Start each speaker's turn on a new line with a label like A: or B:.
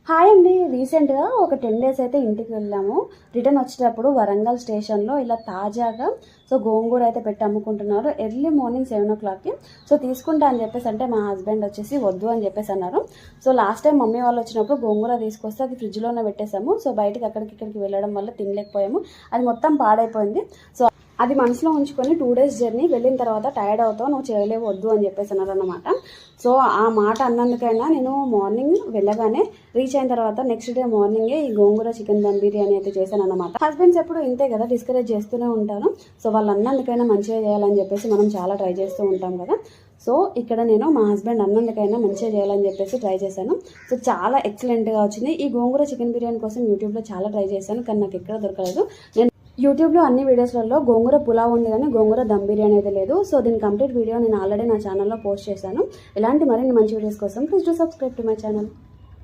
A: Hi అండి. రీసెంట్గా ఒక 10 డేస్ అయితే ఇంటికి వెళ్ళాము. రిటర్న్ వచ్చేటప్పుడు వరంగల్ స్టేషన్లో ఇలా తాజాగా గోంగూర అయితే పెట్టి అమ్ముకుంటున్నారు. Early morning 7 o'clockకి. తీసుకుంటా అని చెప్పేసి అంటే మా హస్బెండ్ వచ్చేసి వద్దు అని చెప్పేసి అన్నారు. లాస్ట్ టైం మమ్మీ వాళ్ళు వచ్చినప్పుడు గోంగూర తీసుకొస్తే అది ఫ్రిడ్జ్లోనే పెట్టేసాము. బయటకి అక్కడికి ఇక్కడికి వెళ్ళడం వల్ల తినలేకపోయాము. అది మొత్తం పాడైపోయింది. అది మనసులో ఉంచుకొని 2 days జర్నీ వెళ్ళిన తర్వాత టైర్డ్ అవుతావు, నువ్వు చేయలేవు, వద్దు అని చెప్పేసి అన్నారన్నమాట. ఆ మాట అన్నందుకైనా నేను మార్నింగ్ వెళ్ళగానే రీచ్ అయిన తర్వాత నెక్స్ట్ డే మార్నింగే ఈ గోంగూర చికెన్ దమ్ బిర్యానీ అయితే చేశాను అనమాట. హస్బెండ్స్ ఎప్పుడు ఇంతే కదా, డిస్కరేజ్ చేస్తూనే ఉంటాను. వాళ్ళు అన్నందుకైనా మంచిగా చేయాలని చెప్పేసి మనం చాలా ట్రై చేస్తూ ఉంటాం కదా. ఇక్కడ నేను మా హస్బెండ్ అన్నందుకైనా మంచిగా చేయాలని చెప్పేసి ట్రై చేశాను. చాలా ఎక్సలెంట్గా వచ్చింది. ఈ గోంగూర చికెన్ బిర్యానీ కోసం యూట్యూబ్లో చాలా ట్రై చేశాను, కానీ నాకు ఎక్కడ దొరకలేదు. నేను యూట్యూబ్లో అన్ని వీడియోస్లలో గోంగూర పులావ్ ఉంది కానీ గోంగూర దమ్ బిర్యానీ అయితే లేదు. దీని కంప్లీట్ వీడియో నేను ఆల్రెడీ నా ఛానల్లో పోస్ట్ చేశాను. ఇలాంటి మరిన్ని మంచి వీడియోస్ కోసం please do subscribe to my channel.